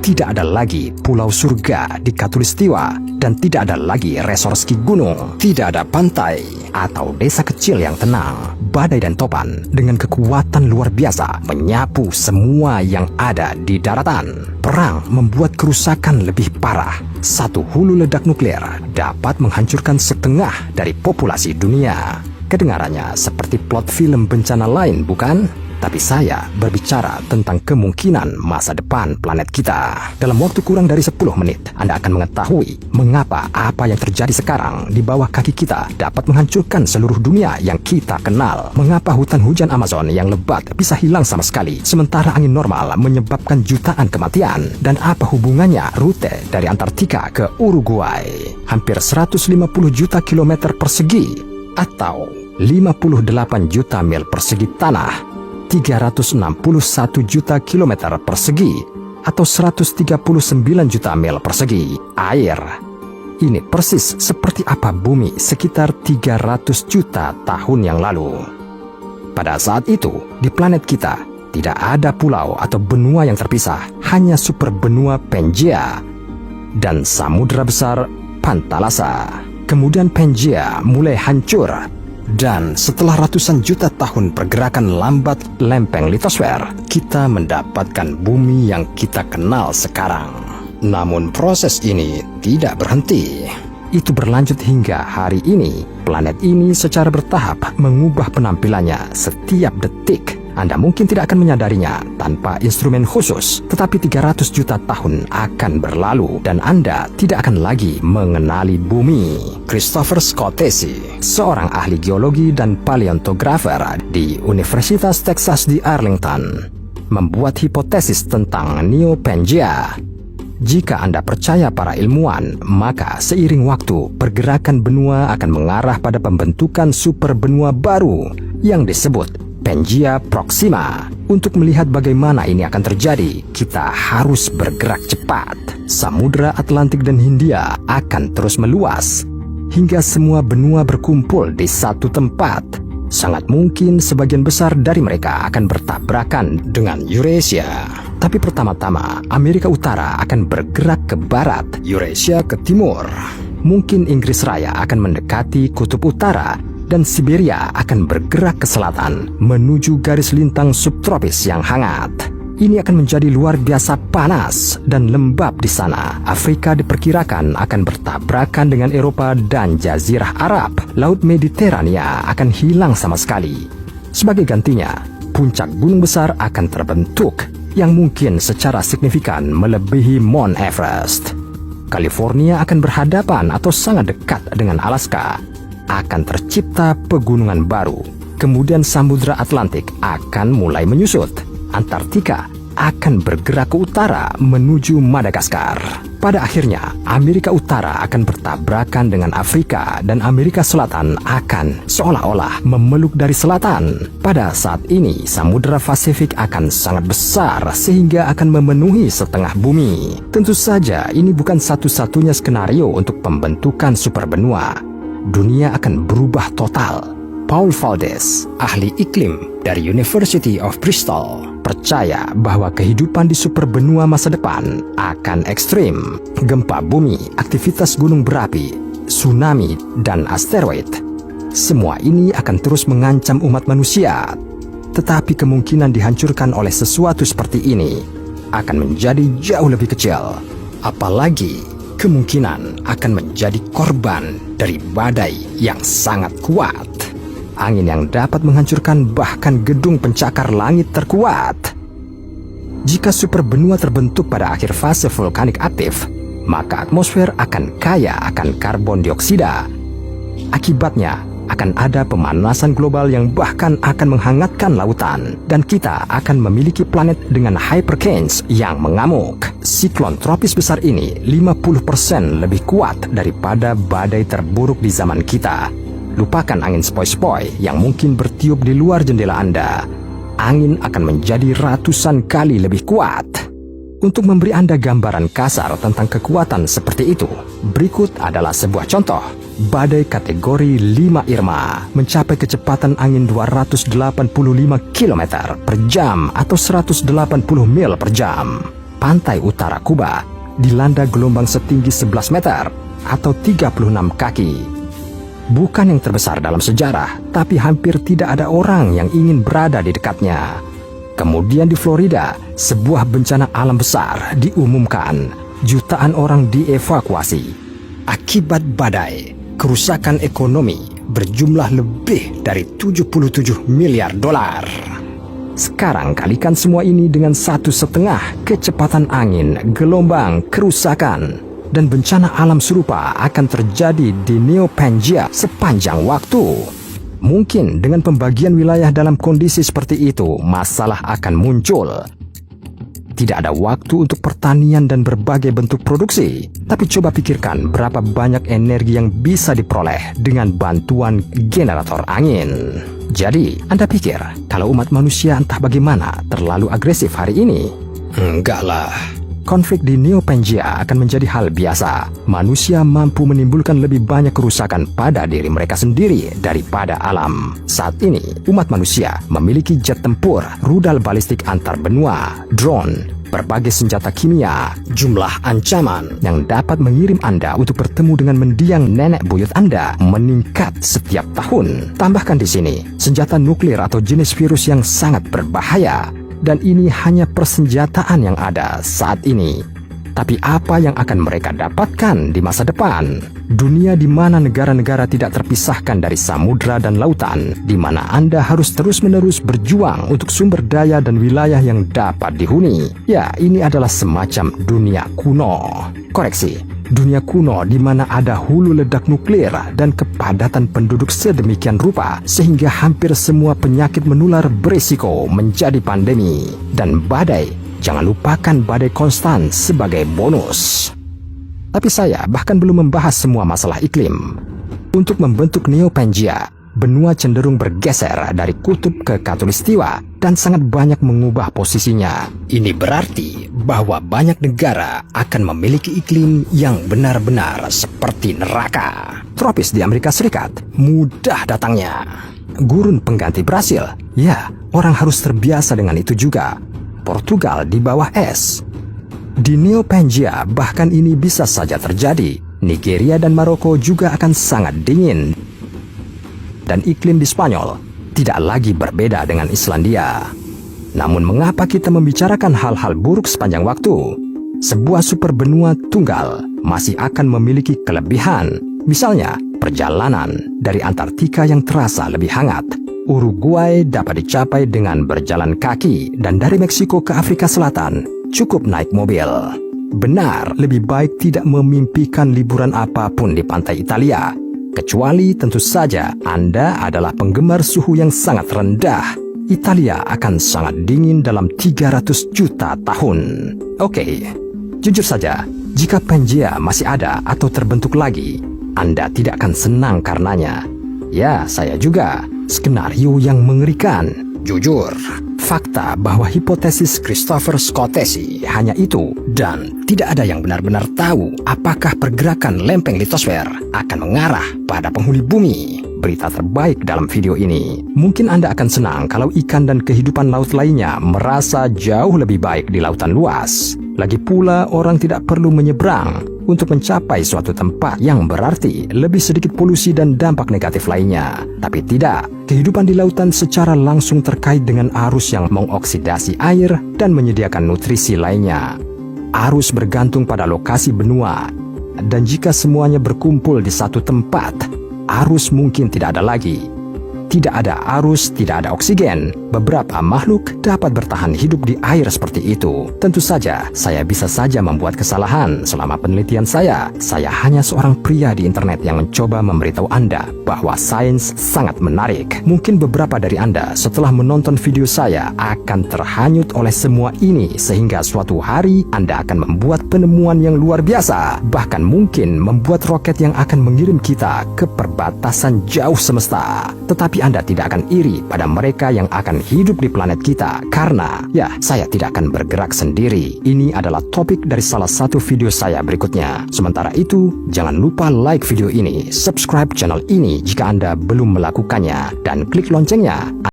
Tidak ada lagi pulau surga di Katulistiwa dan tidak ada lagi resor ski gunung. Tidak ada pantai atau desa kecil yang tenang. Badai dan topan dengan kekuatan luar biasa menyapu semua yang ada di daratan. Perang membuat kerusakan lebih parah. Satu hulu ledak nuklir dapat menghancurkan setengah dari populasi dunia. Kedengarannya seperti plot film bencana lain, bukan? Tapi saya berbicara tentang kemungkinan masa depan planet kita. Dalam waktu kurang dari 10 menit, Anda akan mengetahui mengapa apa yang terjadi sekarang di bawah kaki kita dapat menghancurkan seluruh dunia yang kita kenal. Mengapa hutan hujan Amazon yang lebat bisa hilang sama sekali, sementara angin normal menyebabkan jutaan kematian. Dan apa hubungannya rute dari Antartika ke Uruguay? Hampir 150 juta kilometer persegi atau 58 juta mil persegi tanah. 361 juta kilometer persegi atau 139 juta mil persegi air. Ini persis seperti apa bumi sekitar 300 juta tahun yang lalu. Pada saat itu, di planet kita tidak ada pulau atau benua yang terpisah, hanya super benua Pangea dan samudra besar Pantalasa. Kemudian Pangea mulai hancur. Dan setelah ratusan juta tahun pergerakan lambat lempeng litosfer, kita mendapatkan bumi yang kita kenal sekarang. Namun proses ini tidak berhenti. Itu berlanjut hingga hari ini. Planet ini secara bertahap mengubah penampilannya setiap detik. Anda mungkin tidak akan menyadarinya tanpa instrumen khusus, tetapi 300 juta tahun akan berlalu dan Anda tidak akan lagi mengenali bumi. Christopher Scotese, seorang ahli geologi dan paleontografer di Universitas Texas di Arlington, membuat hipotesis tentang Neo Pangea. Jika Anda percaya para ilmuwan, maka seiring waktu, pergerakan benua akan mengarah pada pembentukan super benua baru yang disebut Pangea Proxima. Untuk melihat bagaimana ini akan terjadi, kita harus bergerak cepat. Samudra Atlantik dan Hindia akan terus meluas hingga semua benua berkumpul di satu tempat. Sangat mungkin sebagian besar dari mereka akan bertabrakan dengan Eurasia. Tapi pertama-tama, Amerika Utara akan bergerak ke barat, Eurasia ke timur. Mungkin Inggris Raya akan mendekati Kutub Utara dan Siberia akan bergerak ke selatan menuju garis lintang subtropis yang hangat. Ini akan menjadi luar biasa panas dan lembab di sana. Afrika diperkirakan akan bertabrakan dengan Eropa dan Jazirah Arab. Laut Mediterania akan hilang sama sekali. Sebagai gantinya, puncak gunung besar akan terbentuk yang mungkin secara signifikan melebihi Mount Everest. California akan berhadapan atau sangat dekat dengan Alaska. Akan tercipta pegunungan baru. Kemudian Samudra Atlantik akan mulai menyusut. Antartika akan bergerak ke utara menuju Madagaskar. Pada akhirnya, Amerika Utara akan bertabrakan dengan Afrika dan Amerika Selatan akan seolah-olah memeluk dari selatan. Pada saat ini, Samudra Pasifik akan sangat besar sehingga akan memenuhi setengah bumi. Tentu saja, ini bukan satu-satunya skenario untuk pembentukan superbenua. Dunia akan berubah total. Paul Valdez, ahli iklim dari University of Bristol, percaya bahwa kehidupan di superbenua masa depan akan ekstrim. Gempa bumi, aktivitas gunung berapi, tsunami, dan asteroid. Semua ini akan terus mengancam umat manusia. Tetapi kemungkinan dihancurkan oleh sesuatu seperti ini akan menjadi jauh lebih kecil. Apalagi kemungkinan akan menjadi korban dari badai yang sangat kuat. Angin yang dapat menghancurkan bahkan gedung pencakar langit terkuat. Jika superbenua terbentuk pada akhir fase vulkanik aktif, maka atmosfer akan kaya akan karbon dioksida. Akibatnya, akan ada pemanasan global yang bahkan akan menghangatkan lautan, dan kita akan memiliki planet dengan hypercanes yang mengamuk. Siklon tropis besar ini 50% lebih kuat daripada badai terburuk di zaman kita. Lupakan angin sepoi-sepoi yang mungkin bertiup di luar jendela Anda. Angin akan menjadi ratusan kali lebih kuat. Untuk memberi Anda gambaran kasar tentang kekuatan seperti itu, berikut adalah sebuah contoh. Badai kategori 5 Irma mencapai kecepatan angin 285 km per jam atau 180 mil per jam. pantai utara Kuba dilanda gelombang setinggi 11 meter atau 36 kaki. Bukan yang terbesar dalam sejarah, tapi hampir tidak ada orang yang ingin berada di dekatnya. Kemudian di Florida, sebuah bencana alam besar diumumkan. Jutaan orang dievakuasi. Akibat badai, kerusakan ekonomi berjumlah lebih dari 77 miliar dolar. Sekarang kalikan semua ini dengan 1,5 kecepatan angin, gelombang, kerusakan, dan bencana alam serupa akan terjadi di Neo Pangaea sepanjang waktu. Mungkin dengan pembagian wilayah dalam kondisi seperti itu, masalah akan muncul. Tidak ada waktu untuk pertanian dan berbagai bentuk produksi. Tapi coba pikirkan berapa banyak energi yang bisa diperoleh dengan bantuan generator angin. Jadi, Anda pikir kalau umat manusia entah bagaimana terlalu agresif hari ini? Enggak lah. Konflik di Neo Pangaea akan menjadi hal biasa. Manusia mampu menimbulkan lebih banyak kerusakan pada diri mereka sendiri daripada alam. Saat ini, umat manusia memiliki jet tempur, rudal balistik antar benua, drone, berbagai senjata kimia, jumlah ancaman yang dapat mengirim Anda untuk bertemu dengan mendiang nenek buyut Anda meningkat setiap tahun. Tambahkan di sini, senjata nuklir atau jenis virus yang sangat berbahaya. Dan ini hanya persenjataan yang ada saat ini. Tapi apa yang akan mereka dapatkan di masa depan? Dunia di mana negara-negara tidak terpisahkan dari samudra dan lautan, di mana Anda harus terus-menerus berjuang untuk sumber daya dan wilayah yang dapat dihuni. Ya, ini adalah semacam dunia kuno. Koreksi, dunia kuno di mana ada hulu ledak nuklir dan kepadatan penduduk sedemikian rupa sehingga hampir semua penyakit menular berisiko menjadi pandemi. Dan badai, jangan lupakan badai konstan sebagai bonus. Tapi saya bahkan belum membahas semua masalah iklim. Untuk membentuk Neo Pangaea, benua cenderung bergeser dari kutub ke khatulistiwa dan sangat banyak mengubah posisinya. Ini berarti bahwa banyak negara akan memiliki iklim yang benar-benar seperti neraka. Tropis di Amerika Serikat mudah datangnya. Gurun pengganti Brasil, ya, orang harus terbiasa dengan itu juga. Portugal di bawah es. Di Neo Pangaea bahkan ini bisa saja terjadi. Nigeria dan Maroko juga akan sangat dingin. Dan iklim di Spanyol tidak lagi berbeda dengan Islandia. Namun mengapa kita membicarakan hal-hal buruk sepanjang waktu? Sebuah super benua tunggal masih akan memiliki kelebihan. Misalnya, perjalanan dari Antartika yang terasa lebih hangat. Uruguay dapat dicapai dengan berjalan kaki, dan dari Meksiko ke Afrika Selatan cukup naik mobil. Benar, lebih baik tidak memimpikan liburan apapun di pantai Italia, kecuali tentu saja Anda adalah penggemar suhu yang sangat rendah. Italia akan sangat dingin dalam 300 juta tahun. Oke, jujur saja, jika Pangaea masih ada atau terbentuk lagi, Anda tidak akan senang karenanya. Ya, saya juga. Skenario yang mengerikan. Jujur, fakta bahwa hipotesis Christopher Scotesi hanya itu, dan tidak ada yang benar-benar tahu apakah pergerakan lempeng litosfer akan mengarah pada penghuni bumi. Berita terbaik dalam video ini. Mungkin Anda akan senang kalau ikan dan kehidupan laut lainnya merasa jauh lebih baik di lautan luas. Lagi pula, orang tidak perlu menyeberang untuk mencapai suatu tempat yang berarti lebih sedikit polusi dan dampak negatif lainnya. Tapi tidak, kehidupan di lautan secara langsung terkait dengan arus yang mengoksidasi air dan menyediakan nutrisi lainnya. Arus bergantung pada lokasi benua, dan jika semuanya berkumpul di satu tempat, arus mungkin tidak ada lagi. Tidak ada arus, tidak ada oksigen. Beberapa makhluk dapat bertahan hidup di air seperti itu. Tentu saja, saya bisa saja membuat kesalahan selama penelitian saya. Saya hanya seorang pria di internet yang mencoba memberitahu Anda bahwa sains sangat menarik. Mungkin beberapa dari Anda setelah menonton video saya akan terhanyut oleh semua ini, sehingga suatu hari Anda akan membuat penemuan yang luar biasa. Bahkan mungkin membuat roket yang akan mengirim kita ke perbatasan jauh semesta. Tetapi Anda tidak akan iri pada mereka yang akan hidup di planet kita, karena ya, saya tidak akan bergerak sendiri. Ini adalah topik dari salah satu video saya berikutnya. Sementara itu, jangan lupa like video ini, subscribe channel ini jika Anda belum melakukannya, dan klik loncengnya